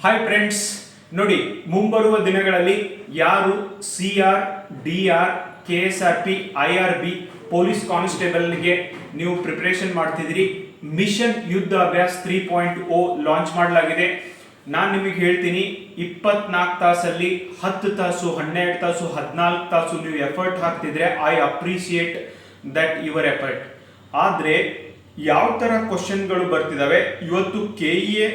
Hi friends, ನೋಡಿ ಮುಂಬರುವ ದಿನಗಳಲ್ಲಿ ಯಾರು CR, DR, KSRP, IRB police ಕಾನ್ಸ್ಟೇಬಲ್ಗೆ ನೀವು ಪ್ರಿಪರೇಷನ್ ಮಾಡ್ತಿದ್ದೀರಿ, ಮಿಷನ್ ಯುದ್ಧ ಅಭ್ಯಾಸ 3.0 ಲಾಂಚ್ ಮಾಡಲಾಗಿದೆ. ನಾನು ನಿಮಗೆ ಹೇಳ್ತೀನಿ, 24 ತಾಸಲ್ಲಿ 10 ತಾಸು, 12 ತಾಸು, 14 ತಾಸು ನೀವು ಎಫರ್ಟ್ ಹಾಕ್ತಿದ್ರೆ I appreciate that your effort. ಆದರೆ ಯಾವ ಥರ ಕ್ವಶನ್ಗಳು ಬರ್ತಿದ್ದಾವೆ, ಇವತ್ತು KEA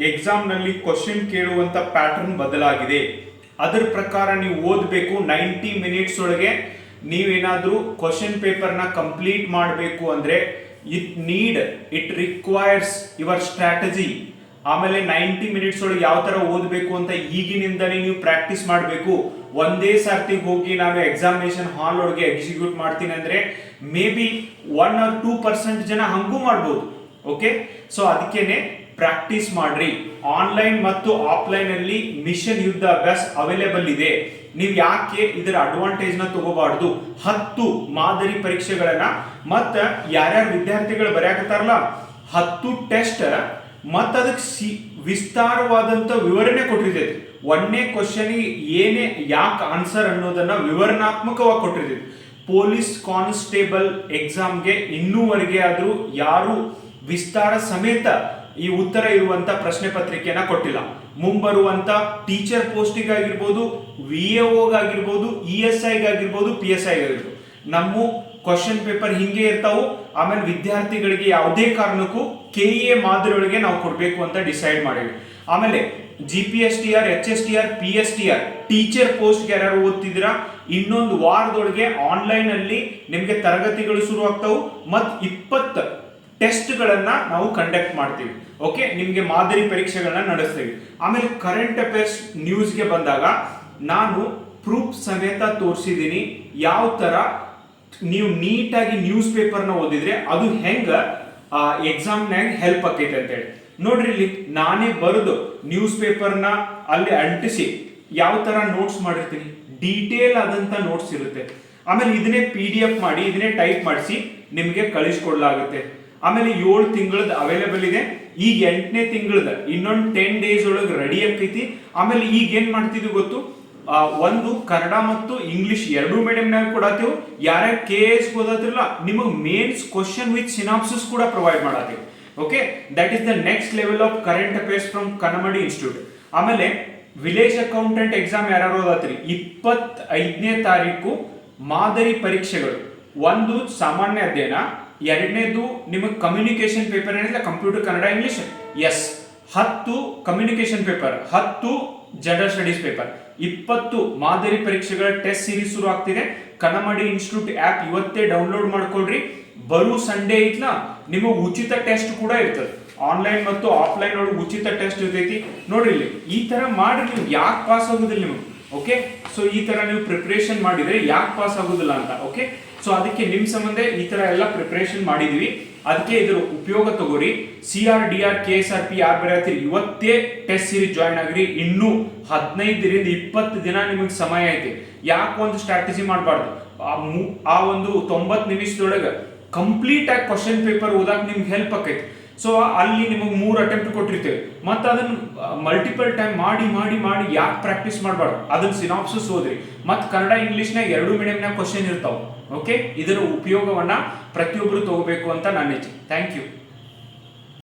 ಎಕ್ಸಾಮ್ನಲ್ಲಿ ಕ್ವಶನ್ ಕೇಳುವಂಥ ಪ್ಯಾಟರ್ನ್ ಬದಲಾಗಿದೆ. ಅದರ ಪ್ರಕಾರ ನೀವು ಓದಬೇಕು. 90 ಮಿನಿಟ್ಸ್ ಒಳಗೆ ನೀವೇನಾದರೂ ಕ್ವಶನ್ ಪೇಪರ್ನ ಕಂಪ್ಲೀಟ್ ಮಾಡಬೇಕು ಅಂದರೆ ಇಟ್ ರಿಕ್ವೈರ್ಸ್ ಯುವರ್ ಸ್ಟ್ರಾಟಜಿ. ಆಮೇಲೆ 90 ಮಿನಿಟ್ಸ್ ಒಳಗೆ ಯಾವ ಥರ ಓದಬೇಕು ಅಂತ ಈಗಿನಿಂದಲೇ ನೀವು ಪ್ರಾಕ್ಟೀಸ್ ಮಾಡಬೇಕು. ಒಂದೇ ಸರ್ತಿ ಹೋಗಿ ನಾನು ಎಕ್ಸಾಮಿನೇಷನ್ ಹಾಲ್ ಒಳಗೆ ಎಕ್ಸಿಕ್ಯೂಟ್ ಮಾಡ್ತೀನಿ ಅಂದರೆ ಮೇ ಬಿ 1 or 2% ಜನ ಹಂಗೂ ಮಾಡ್ಬೋದು. ಓಕೆ, ಸೊ ಅದಕ್ಕೇನೆ ಪ್ರಾಕ್ಟೀಸ್ ಮಾಡ್ರಿ. ಆನ್ಲೈನ್ ಮತ್ತು ಆಫ್ಲೈನ್ ಅಲ್ಲಿ ಮಿಷನ್ ಯುದ್ಧ ಅಭ್ಯಾಸ ಅವೈಲೇಬಲ್ ಇದೆ. ನೀವು ಯಾಕೆ ಇದರ ಅಡ್ವಾಂಟೇಜ್ ನ ತಗೋಬಾರ್ದು? 10 ಮಾದರಿ ಪರೀಕ್ಷೆಗಳನ್ನ ಮತ್ತ ಯಾರ್ಯಾರು ವಿದ್ಯಾರ್ಥಿಗಳು ಬರೆಯಕತ್ತಾರಲ್ಲ 10 ಟೆಸ್ಟ್ ಮತ್ತ ಅದಕ್ಕೆ ವಿಸ್ತಾರವಾದಂತ ವಿವರಣೆ ಕೊಟ್ಟಿರ್ತೈತಿ. ಒಂದನೇ ಕ್ವಶನ್ ಏನೇ ಯಾಕೆ ಆನ್ಸರ್ ಅನ್ನೋದನ್ನ ವಿವರಣಾತ್ಮಕವಾಗಿ ಕೊಟ್ಟಿರ್ತೈತಿ. ಪೊಲೀಸ್ ಕಾನ್ಸ್ಟೇಬಲ್ ಎಕ್ಸಾಮ್ಗೆ ಇನ್ನೂವರೆಗೆ ಆದ್ರೂ ಯಾರು ವಿಸ್ತಾರ ಸಮೇತ ಈ ಉತ್ತರ ಇರುವಂತ ಪ್ರಶ್ನೆ ಪತ್ರಿಕೆಯನ್ನ ಕೊಟ್ಟಿಲ್ಲ. ಮುಂಬರುವಂತ ಟೀಚರ್ ಪೋಸ್ಟಿಗಾಗಿರ್ಬೋದು, VAOಗಾಗಿರ್ಬೋದು, ESIಗಾಗಿರ್ಬೋದು, PSIಗಾಗಿರ್ಬೋದು ನಮ್ಮ ಕ್ವಶನ್ ಪೇಪರ್ ಹಿಂಗೆ ಇರ್ತಾವು. ಆಮೇಲೆ ವಿದ್ಯಾರ್ಥಿಗಳಿಗೆ ಯಾವುದೇ ಕಾರಣಕ್ಕೂ KEA ಮಾದರಿ ಒಳಗೆ ನಾವು ಕೊಡಬೇಕು ಅಂತ ಡಿಸೈಡ್ ಮಾಡಿವಿ. ಆಮೇಲೆ GPSTR, HSTR, PSTR teacher post ಯಾರು ಓದ್ತಿದ್ದೀರಾ, ಇನ್ನೊಂದು ವಾರದೊಳಗೆ ಆನ್ಲೈನ್ ಅಲ್ಲಿ ನಿಮಗೆ ತರಗತಿಗಳು ಶುರು ಆಗ್ತಾವು ಮತ್ತು 20 ಟೆಸ್ಟ್ಗಳನ್ನ ನಾವು ಕಂಡಕ್ಟ್ ಮಾಡ್ತೀವಿ. ಓಕೆ, ನಿಮಗೆ ಮಾದರಿ ಪರೀಕ್ಷೆಗಳನ್ನ ನಡೆಸ್ತೀವಿ. ಆಮೇಲೆ ಕರೆಂಟ್ ಅಫೇರ್ಸ್ ನ್ಯೂಸ್ಗೆ ಬಂದಾಗ ನಾನು ಪ್ರೂಫ್ ಸಮೇತ ತೋರಿಸಿದ್ದೀನಿ ಯಾವ ತರ ನೀವು ನೀಟಾಗಿ ನ್ಯೂಸ್ ಪೇಪರ್ನ ಓದಿದ್ರೆ ಅದು ಹೆಂಗ ಎಕ್ಸಾಮ್ನಾಗ ಹೆಲ್ಪ್ ಆಕೈತೆ ಅಂತೇಳಿ. ನೋಡ್ರಿ, ಇಲ್ಲಿ ನಾನೇ ಬರೆದು ನ್ಯೂಸ್ ಪೇಪರ್ನ ಅಲ್ಲಿ ಅಂಟಿಸಿ ಯಾವ ತರ ನೋಟ್ಸ್ ಮಾಡಿರ್ತೀನಿ, ಡೀಟೇಲ್ ಆದಂತ ನೋಟ್ಸ್ ಇರುತ್ತೆ. ಆಮೇಲೆ ಇದನ್ನೇ PDF ಮಾಡಿ ಇದನ್ನೇ ಟೈಪ್ ಮಾಡಿಸಿ ನಿಮಗೆ ಕಳಿಸ್ಕೊಡ್ಲಾಗುತ್ತೆ. ಆಮೇಲೆ 7 ತಿಂಗಳದ ಅವೈಲೇಬಲ್ ಇದೆ. ಈಗ 8ನೇ ತಿಂಗಳದ ಇನ್ನೊಂದು 10 ಡೇಸ್ ಒಳಗೆ ರೆಡಿ ಆಗ್ತೈತಿ. ಆಮೇಲೆ ಈಗ ಏನ್ ಮಾಡ್ತಿದ್ವಿ ಗೊತ್ತು, ಒಂದು ಕನ್ನಡ ಮತ್ತು ಇಂಗ್ಲಿಷ್ ಎರಡೂ ಮೀಡಿಯಂನಾಗ ಕೊಡತ್ತೀವಿ. ಯಾರ್ಯಾರು KS ಓದತ್ತಿರಲ್ಲ ನಿಮಗೆ ಮೇನ್ಸ್ ಕ್ವಶನ್ ವಿತ್ ಸಿನಾಪ್ಸಿಸ್ ಕೂಡ ಪ್ರೊವೈಡ್ ಮಾಡತ್ತೀವಿ. Okay, that is the next level of current affairs from Kannamadi institute. ಆಮೇಲೆ ವಿಲೇಜ್ ಅಕೌಂಟೆಂಟ್ ಎಕ್ಸಾಮ್ ಯಾರು ಓದತ್ತೀರಿ, 25ನೇ ತಾರೀಕು ಮಾದರಿ ಪರೀಕ್ಷೆಗಳು. ಒಂದು ಸಾಮಾನ್ಯ ಅಧ್ಯಯನ, ಎರಡನೇದು ನಿಮಗೆ ಕಮ್ಯುನಿಕೇಶನ್ ಪೇಪರ್ ಏನಿಲ್ಲ, computer Kannada English 10 communication paper, 10 general studies paper, 20 ಮಾದರಿ ಪರೀಕ್ಷೆಗಳ ಟೆಸ್ಟ್ ಸೀರೀಸ್ ಶುರು ಆಗ್ತಿದೆ. ಕನ್ನಮಡಿ ಇನ್ಸ್ಟಿಟ್ಯೂಟ್ ಆಪ್ ಇವತ್ತೇ ಡೌನ್ಲೋಡ್ ಮಾಡ್ಕೊಳ್ರಿ. ಬರೋ ಸಂಡೇ ಐತ್ಲ ನಿಮಗೆ ಉಚಿತ ಟೆಸ್ಟ್ ಕೂಡ ಇರ್ತದೆ. ಆನ್ಲೈನ್ ಮತ್ತು ಆಫ್ಲೈನ್ ಒಳಗೆ ಉಚಿತ ಟೆಸ್ಟ್ ಇರ್ತೈತಿ. ನೋಡ್ರಿ, ಇಲ್ಲಿ ಈ ತರ ಮಾಡಿ ನೀವು ಯಾಕೆ ಪಾಸ್ ಆಗೋದಿಲ್ಲ ನಿಮಗೆ. ಓಕೆ, ಸೊ ಈ ತರ ನೀವು ಪ್ರಿಪರೇಷನ್ ಮಾಡಿದ್ರೆ ಯಾಕೆ ಪಾಸ್ ಆಗೋದಿಲ್ಲ ಅಂತ. ಓಕೆ, ಸೊ ಅದಕ್ಕೆ ನಿಮ್ಮ ಸಂಬಂಧ ಈ ತರ ಎಲ್ಲ ಪ್ರಿಪರೇಷನ್ ಮಾಡಿದೀವಿ. ಅದಕ್ಕೆ ಇದರ ಉಪಯೋಗ ತಗೋರಿ. CR, DR, KSRP ಯಾರು ಬರೆಯತ್ತೀರಿ ಇವತ್ತೇ ಟೆಸ್ಟ್ ಸೀರೀಸ್ ಜಾಯ್ನ್ ಆಗ್ರಿ. ಇನ್ನೂ 15ರಿಂದ 20 ದಿನ ನಿಮಗೆ ಸಮಯ ಐತಿ. ಯಾಕೆ ಒಂದು ಸ್ಟ್ರಾಟಜಿ ಮಾಡಬಾರ್ದು, ಆ ಒಂದು 90 ನಿಮಿಷದೊಳಗೆ ಕಂಪ್ಲೀಟ್ ಆಗಿ ಕ್ವಶನ್ ಪೇಪರ್ ಓದಾಕ್ ನಿಮ್ಗೆ ಹೆಲ್ಪ್ ಆಕೈತಿ. ಸೊ ಅಲ್ಲಿ ನಿಮಗೆ 3 ಅಟೆಂಪ್ಟ್ ಕೊಟ್ಟಿರ್ತೇವೆ, ಮತ್ತೆ ಅದನ್ನ ಮಲ್ಟಿಪಲ್ ಟೈಮ್ ಮಾಡಿ ಮಾಡಿ ಮಾಡಿ ಯಾಕೆ ಪ್ರಾಕ್ಟೀಸ್ ಮಾಡಬಾರ್ದು. ಅದನ್ನ ಸಿನಾಪ್ಸಿಸ್ ಓದ್ರಿ. ಮತ್ತು ಕನ್ನಡ ಇಂಗ್ಲಿಷ್ನಾಗ ಎರಡೂ ಮೀಡಿಯಂನಾಗ ಕ್ವಶನ್ ಇರ್ತಾವೆ. ಓಕೆ, ಇದರ ಉಪಯೋಗವನ್ನ ಪ್ರತಿಯೊಬ್ಬರು ತಗೋಬೇಕು ಅಂತ ನನ್ನ ಇಚ್ಛೆ. Thank you.